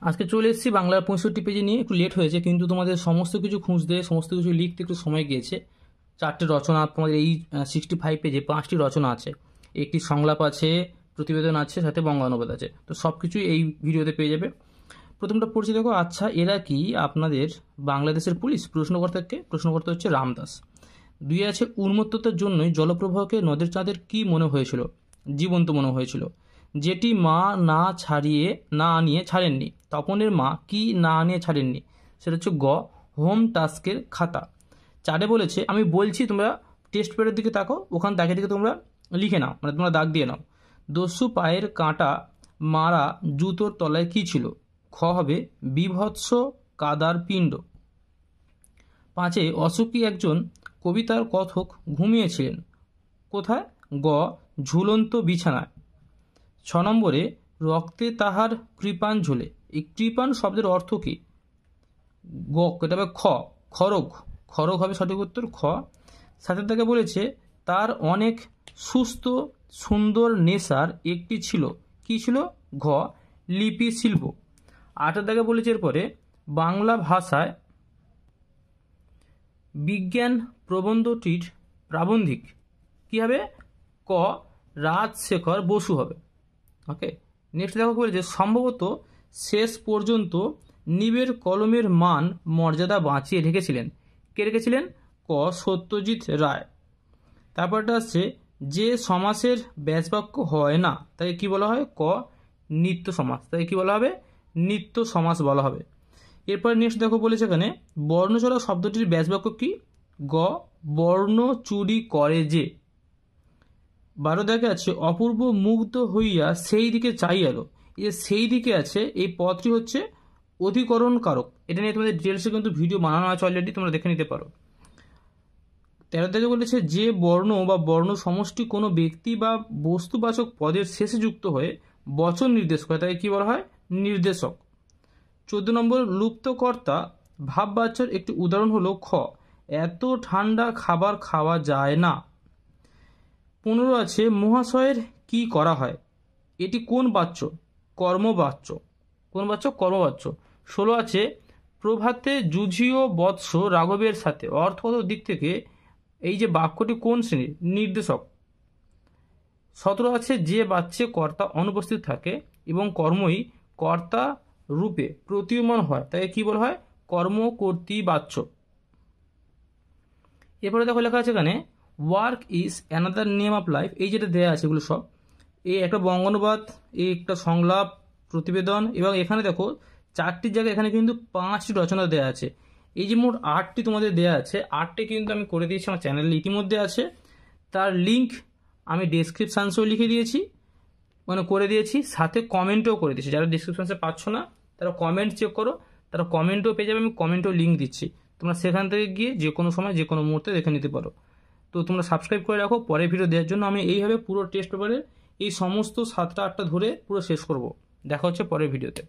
আজকে চলে এসেছি বাংলার 65 পেজে নিয়ে। একটু লেট হয়েছে, কিন্তু তোমাদের সমস্ত কিছু খুঁজতে, সমস্ত কিছু লিখতে একটু সময় গিয়েছে। 4টে রচনা তোমাদের এই 65 পেজে 5টি রচনা আছে, একটি সংলাপ আছে, প্রতিবেদন আছে, সাথে বঙ্গানুবাদ আছে। তো সব কিছুই এই ভিডিওতে পেয়ে যাবে। প্রথমটা পড়ছি, দেখো। আচ্ছা, এরা কি আপনাদের বাংলাদেশের পুলিশ? প্রশ্নকর্তা হচ্ছে রামদাস। 2 আছে, উন্মত্ততার জন্যই জলপ্রবাহকে নদের চাঁদের কি মনে হয়েছিল? জীবন্ত মনে হয়েছিল। যেটি মা না আনিয়ে ছাড়েননি। তপনের মা কি না আনিয়ে ছাড়েননি? সেটা হচ্ছে গ, হোম টাস্কের খাতা। 4 বলেছে, আমি বলছি তোমরা টেস্ট প্যাডের দিকে তাকো, ওখান তাকে দিকে তোমরা লিখে নাও, মানে তোমরা দাগ দিয়ে নাও। দস্যু পায়ের কাঁটা মারা জুতোর তলায় কি ছিল? খ হবে বিভৎস কাদার পিণ্ড। 5 অশোকী একজন কবিতার কথক ঘুমিয়েছিলেন কোথায়? গ, ঝুলন্ত বিছানায়। 6 নম্বরে রক্তে তাহার কৃপাণ ঝোলে। এই কৃপাণ শব্দের অর্থ কি? গ, এটা হবে খ, খড়গ। খড়গ হবে সঠিক উত্তর, খ। সাথে তাকে বলেছে তার অনেক সুস্থ সুন্দর নেশার একটি ছিল। কি ছিল? ঘ, লিপি শিল্প। 8 তাকে বলেছে এরপরে বাংলা ভাষায় বিজ্ঞান প্রবন্ধটির প্রাবন্ধিক কি হবে? ক, রাজশেখর বসু হবে। ওকে, নেক্সট দেখো বলেছে সম্ভবত শেষ পর্যন্ত নিবের কলমের মান মর্যাদা বাঁচিয়ে রেখেছিলেন। কে রেখেছিলেন? ক, সত্যজিৎ রায়। তারপরটা আসছে যে সমাসের ব্যাসবাক্য হয় না তাকে কি বলা হয়? ক, নিত্য সমাস। তাকে কি বলা হবে? নিত্য সমাস বলা হবে। এরপর নেক্সট দেখো বলেছে এখানে বর্ণচড়া শব্দটির ব্যাসবাক্য কি? গ, বর্ণ চুরি করে যে। 12 দেখে আছে অপূর্ব মুগ্ধ হইয়া সেই দিকে চাইয়ালো। এই যে সেই দিকে আছে, এই পদটি হচ্ছে অধিকরণ কারক। এটা নিয়ে তোমাদের ডিটেলসে কিন্তু ভিডিও বানানো আছে অলরেডি, তোমরা দেখে নিতে পারো। 13 দেখে বলেছে যে বর্ণ বা বর্ণ সমষ্টি কোনো ব্যক্তি বা বস্তুবাচক পদের শেষে যুক্ত হয়ে বচন নির্দেশ করে তাকে কি বলা হয়? নির্দেশক। 14 নম্বর লুপ্তকর্তা ভাববাচ্যের একটি উদাহরণ হলো খ, এত ঠান্ডা খাবার খাওয়া যায় না। 15 আছে মহাশয়ের কি করা হয়? এটি কোন বাচ্য? কর্মবাচ্য। কোন বাচ্য? কর্মবাচ্য। 16 আছে প্রভাতে যুঝিও বৎস রাঘবের সাথে। অর্থগত দিক থেকে এই যে বাক্যটি কোন শ্রেণীর? নির্দেশক। 17 আছে যে বাচ্যে কর্তা অনুপস্থিত থাকে এবং কর্মই কর্তা রূপে প্রতীয়মান হয় তাকে কি বলা হয়? কর্মকর্তৃ বাচ্য। এরপরে দেখো লেখা আছে এখানে work is another name of life. এই যেটা দেওয়া আছে এগুলো সব, এই একটা বঙ্গানুবাদ, এই একটা সংলাপ, প্রতিবেদন, এবং এখানে দেখো 4টি জায়গায় এখানে কিন্তু 5টি রচনা দেওয়া আছে। এই যে মোট 8টি তোমাদের দেওয়া আছে, 8টি কিন্তু আমি করে দিয়েছি আমার চ্যানেলে ইতিমধ্যে আছে। তার লিঙ্ক আমি ডেসক্রিপশানসেও লিখে দিয়েছি, মানে করে দিয়েছি, সাথে কমেন্টও করে দিয়েছি। যারা ডিসক্রিপশানসে পাচ্ছ না তারা কমেন্ট চেক করো, তারা কমেন্টও পেয়ে যাবে। আমি কমেন্টও লিঙ্ক দিচ্ছি, তোমরা সেখান থেকে গিয়ে যে কোনো সময় যে কোনো মুহূর্তে দেখে নিতে পারো। তো তোমরা সাবস্ক্রাইব করে রাখো পরের ভিডিও দেওয়ার জন্য। আমি এইভাবে পুরো টেস্ট পেপারের এই সমস্ত 7টা 8টা ধরে পুরো শেষ করব। দেখা হচ্ছে পরের ভিডিওতে।